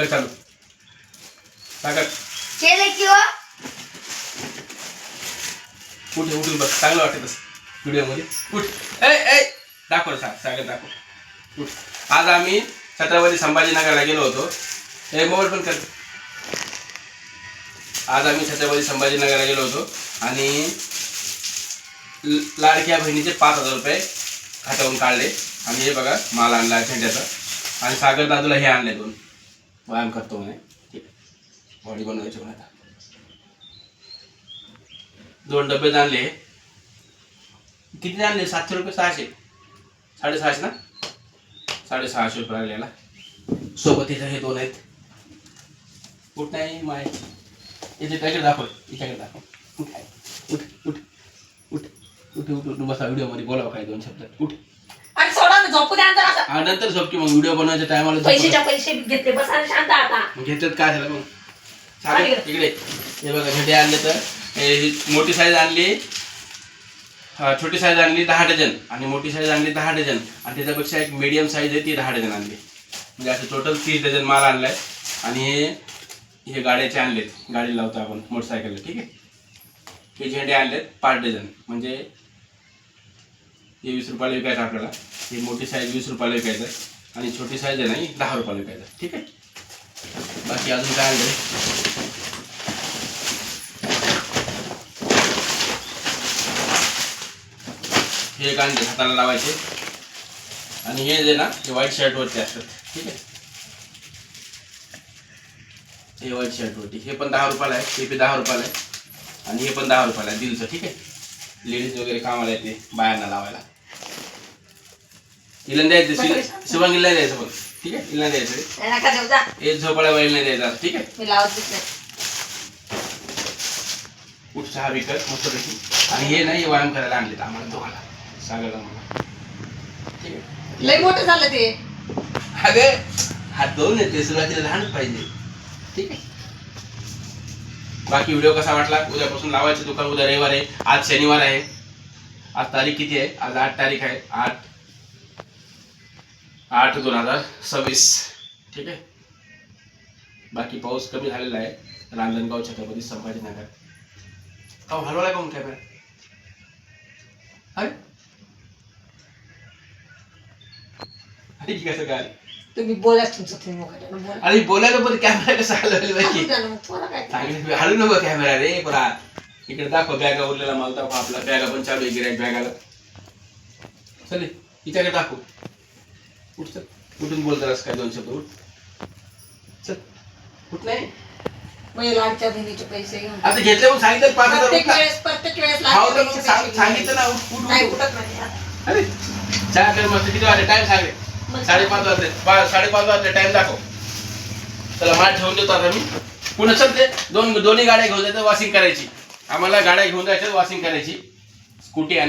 कर चालू सागर केले की हो उठून बस चांगलं वाटत व्हिडिओ मध्ये उठ ए दाखव सागर दाखव उठ. आज आम्ही छत्रपती संभाजीनगरला गेलो होतो. हे मोबाईल पण कर. आज आम्ही छत्रपती संभाजीनगरला गेलो होतो आणि लाडक्या बहिणीचे 5,000 रुपये खात्यावरून काढले आणि हे बघा माल आणला झेंड्याचा आणि सागर दादूला हे आणले 2 व्यायाम करतो म्हणे ठीक बॉडी बनवायची म्हणे आता 2 डबे आणले. किती आणले 700 रुपये 600 650 ना 650 रुपये लागलेला सोबत इथं हे 2 आहेत. उठ नाही माय याचे पॅकेट दाखव इच्याकडे दाखव उठ उठ उठ उठ उठ उठ उठ बसा व्हिडिओ मध्ये बोलावं काय 2 शब्द उठ आणि सोडा ना झोपू द्या जरा नंतर झोप की मग व्हिडिओ बनवायच्या टायमाला पैसे घेतले बस आणि शांत आता घेतलेत काय झालं मग सागर इकडे हे बघा झेंडे आणले तर मोठी साईज आणली छोटी साईज आणली 10 डझन आणि मोठी साईज आणली 10 डझन आणि त्याच्यापेक्षा एक मीडियम साईज आहे ती 10 डझन आणली म्हणजे असं टोटल 30 डझन माल आणलाय. आणि हे गाड्याचे आणलेत गाडी लावतो आपण मोटरसायकलला ठीक आहे. हे झेंडे आणलेत 5 डझन म्हणजे हे 20 रुपयाला विकायचं आपल्याला. ही मोठी साईज 20 रुपयाला विकायचं आणि छोटी साईज आहे ना 10 रुपयाला विकायचं ठीक आहे. बाकी अजून काय आणलं हे कांदे हाताला लावायचे आणि हे जे ना हे व्हाईट शर्टवरती असतात ठीक आहे. हे व्हाईट शर्टवरती हे पण 10 रुपयाला आहे हे पण 10 रुपयाला आहे आणि हे पण 10 रुपयाला आहे दिलचं ठीक आहे. लेडीज वगैरे कामाला येते बायांना लावायला इला द्यायचं शिवांगीला द्यायचं पण ठीक आहे. इला द्यायचं हे झोपाळ्या बाईला नाही द्यायचं ठीक आहे. उठ चहा विकत मस्तपैकी आणि हे नाही व्यायाम करायला आणलेत आम्हाला दोघाला सागरला मला ठीक आहे. लय मोठं झालं ते अगे हात धुवून येते सुरुवातीला लहानच पाहिजे ठीक आहे. बाकी व्हिडिओ कसा वाटला उद्यापासून लावायचं दुकान. उद्या रविवार आहे आज शनिवार आहे. आज तारीख किती आहे आज 8 तारीख आहे 8/2026 ठीक आहे. बाकी पाऊस कमी झालेला आहे रांजणगाव छत्रपती संभाजीनगर. काहून हलवला काहून कॅमेरा अरे अरे कसं काय तुम्ही बोलाच तुमचं अरे बोलायला पण कॅमेरा कसा हलवला पाहिजे चांगले हलू नको कॅमेरा रे बरा. इकडे दाखव बॅगा उरलेला माल दाखव आपला बॅगा पण चालू आहे गिरायक बॅगाला चल हिच्याकडे दाखव. उठ चल उठून बोल जरास काय 2 शब्द उठ चल उठ नाही लाडक्या बहिणीचे पैसे घेऊन आता घेतले पण सांगितलं 5,000 प्रत्येक वेळेस सांगितलं ना उठ नाही उठत नाही. अरे चहा कर मस्त किती वाजले टाइम सांग रे 5:30 वाजले 5:30 वाजले टाइम दाखव. चला माठ ठेवून देतो आता मी पुन्हा चल ते दोन्ही गाड्या घेऊन जायचं वॉशिंग करायची. आम्हाला गाड्या घेऊन जायच्या वॉशिंग करायची स्कूटी आणि